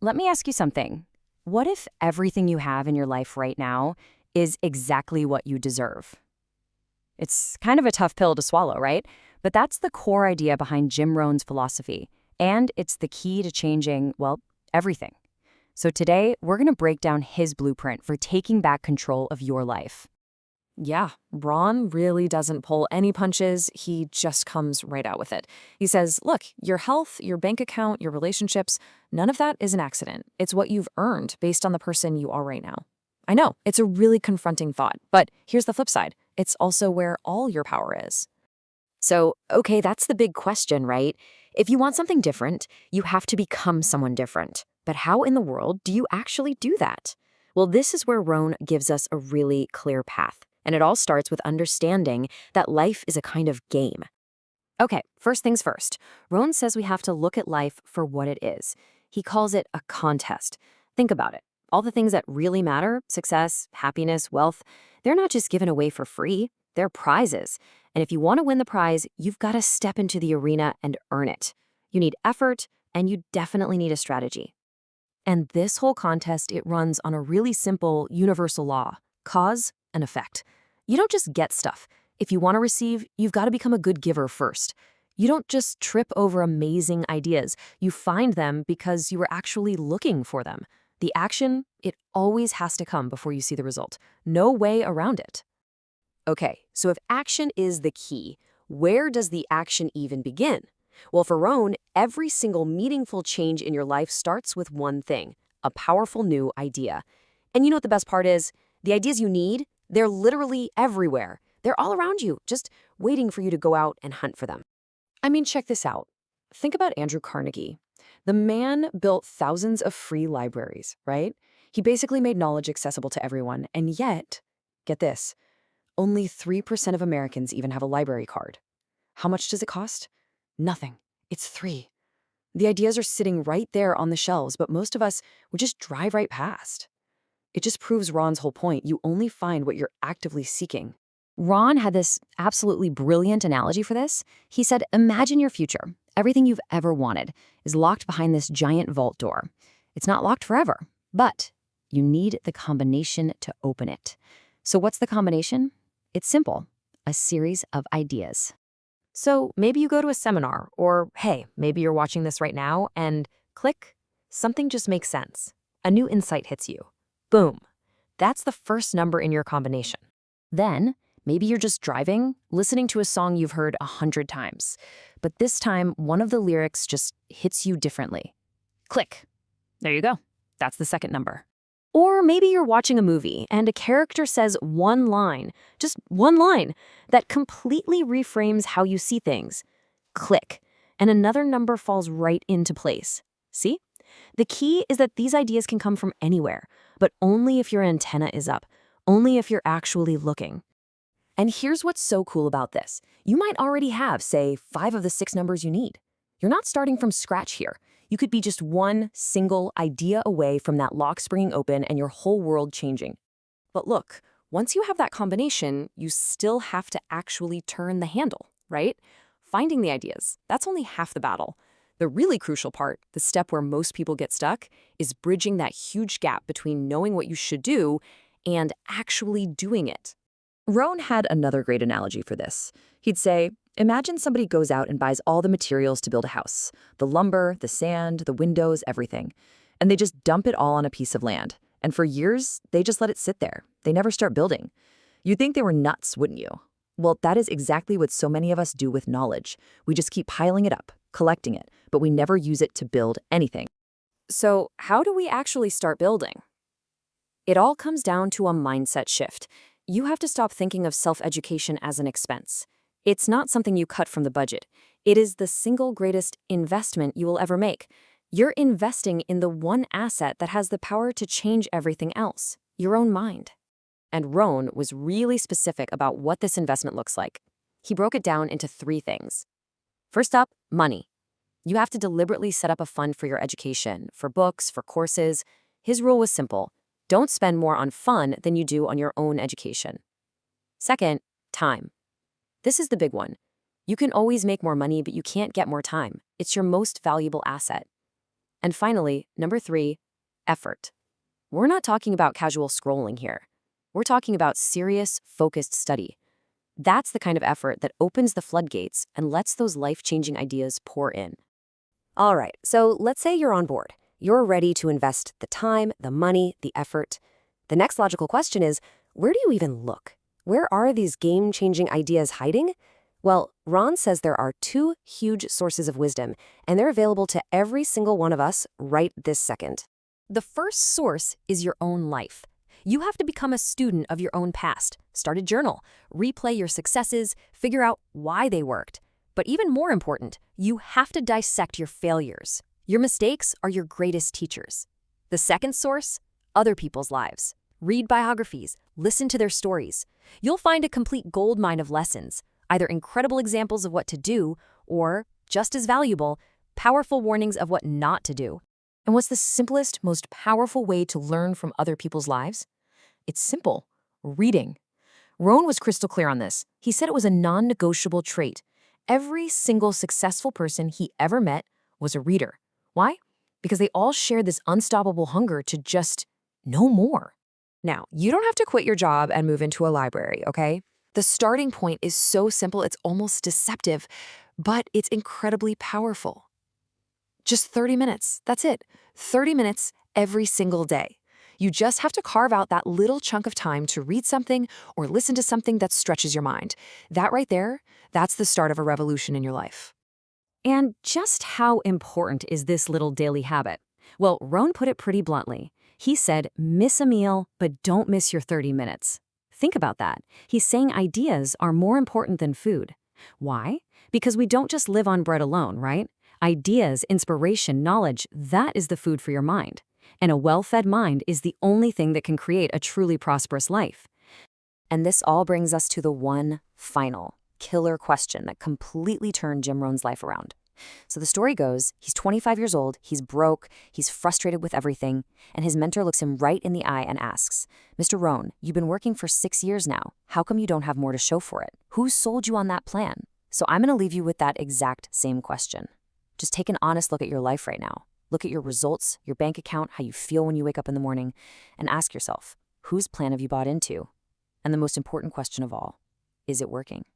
Let me ask you something. What if everything you have in your life right now is exactly what you deserve? It's kind of a tough pill to swallow, right? But that's the core idea behind Jim Rohn's philosophy. And it's the key to changing, well, everything. So today, we're going to break down his blueprint for taking back control of your life. Yeah, Ron really doesn't pull any punches. He just comes right out with it. He says, look, your health, your bank account, your relationships, none of that is an accident. It's what you've earned based on the person you are right now. I know, it's a really confronting thought, but here's the flip side. It's also where all your power is. So, okay, that's the big question, right? If you want something different, you have to become someone different. But how in the world do you actually do that? Well, this is where Rohn gives us a really clear path. And it all starts with understanding that life is a kind of game. Okay, first things first. Rohn says we have to look at life for what it is. He calls it a contest. Think about it. All the things that really matter, success, happiness, wealth, they're not just given away for free. They're prizes. And if you want to win the prize, you've got to step into the arena and earn it. You need effort, and you definitely need a strategy. And this whole contest, it runs on a really simple, universal law: cause and effect. You don't just get stuff. If you want to receive, you've got to become a good giver first. You don't just trip over amazing ideas. You find them because you were actually looking for them. The action, it always has to come before you see the result. No way around it. Okay, so if action is the key, where does the action even begin? Well, for Rohn, every single meaningful change in your life starts with one thing: a powerful new idea. And you know what the best part is? The ideas you need, they're literally everywhere. They're all around you, just waiting for you to go out and hunt for them. I mean, check this out. Think about Andrew Carnegie. The man built thousands of free libraries, right? He basically made knowledge accessible to everyone, and yet, get this, only 3% of Americans even have a library card. How much does it cost? Nothing. It's free. The ideas are sitting right there on the shelves, but most of us would just drive right past. It just proves Ron's whole point. You only find what you're actively seeking. Ron had this absolutely brilliant analogy for this. He said, imagine your future. Everything you've ever wanted is locked behind this giant vault door. It's not locked forever, but you need the combination to open it. So what's the combination? It's simple: a series of ideas. So maybe you go to a seminar, or hey, maybe you're watching this right now and click, something just makes sense. A new insight hits you. Boom. That's the first number in your combination. Then, maybe you're just driving, listening to a song you've heard 100 times. But this time, one of the lyrics just hits you differently. Click. There you go. That's the second number. Or maybe you're watching a movie and a character says one line, just one line, that completely reframes how you see things. Click. And another number falls right into place. See? The key is that these ideas can come from anywhere, but only if your antenna is up, only if you're actually looking. And here's what's so cool about this. You might already have, say, 5 of the 6 numbers you need. You're not starting from scratch here. You could be just one single idea away from that lock springing open and your whole world changing. But look, once you have that combination, you still have to actually turn the handle, right? Finding the ideas, that's only half the battle. The really crucial part, the step where most people get stuck, is bridging that huge gap between knowing what you should do and actually doing it. Rohn had another great analogy for this. He'd say, imagine somebody goes out and buys all the materials to build a house: the lumber, the sand, the windows, everything. And they just dump it all on a piece of land. And for years, they just let it sit there. They never start building. You'd think they were nuts, wouldn't you? Well, that is exactly what so many of us do with knowledge. We just keep piling it up, collecting it, but we never use it to build anything. So how do we actually start building? It all comes down to a mindset shift. You have to stop thinking of self-education as an expense. It's not something you cut from the budget. It is the single greatest investment you will ever make. You're investing in the one asset that has the power to change everything else: your own mind. And Rohn was really specific about what this investment looks like. He broke it down into 3 things. First up, money. You have to deliberately set up a fund for your education, for books, for courses. His rule was simple: don't spend more on fun than you do on your own education. Second, time. This is the big one. You can always make more money, but you can't get more time. It's your most valuable asset. And finally, number 3, effort. We're not talking about casual scrolling here. We're talking about serious, focused study. That's the kind of effort that opens the floodgates and lets those life-changing ideas pour in. All right, so let's say you're on board. You're ready to invest the time, the money, the effort. The next logical question is, where do you even look? Where are these game-changing ideas hiding? Well, Ron says there are 2 huge sources of wisdom, and they're available to every single one of us right this second. The first source is your own life. You have to become a student of your own past. Start a journal, replay your successes, figure out why they worked. But even more important, you have to dissect your failures. Your mistakes are your greatest teachers. The second source, other people's lives. Read biographies, listen to their stories. You'll find a complete goldmine of lessons, either incredible examples of what to do, or, just as valuable, powerful warnings of what not to do. And what's the simplest, most powerful way to learn from other people's lives? It's simple. Reading. Rohn was crystal clear on this. He said it was a non-negotiable trait. Every single successful person he ever met was a reader. Why? Because they all shared this unstoppable hunger to just know more. Now, you don't have to quit your job and move into a library, okay? The starting point is so simple it's almost deceptive, but it's incredibly powerful. Just 30 minutes, that's it. 30 minutes every single day. You just have to carve out that little chunk of time to read something or listen to something that stretches your mind. That right there, that's the start of a revolution in your life. And just how important is this little daily habit? Well, Rohn put it pretty bluntly. He said, miss a meal, but don't miss your 30 minutes. Think about that. He's saying ideas are more important than food. Why? Because we don't just live on bread alone, right? Ideas, inspiration, knowledge, that is the food for your mind. And a well-fed mind is the only thing that can create a truly prosperous life. And this all brings us to the one final, killer question that completely turned Jim Rohn's life around. So the story goes, he's 25 years old, he's broke, he's frustrated with everything, and his mentor looks him right in the eye and asks, Mr. Rohn, you've been working for 6 years now. How come you don't have more to show for it? Who sold you on that plan? So I'm going to leave you with that exact same question. Just take an honest look at your life right now. Look at your results, your bank account, how you feel when you wake up in the morning, and ask yourself, whose plan have you bought into? And the most important question of all, is it working?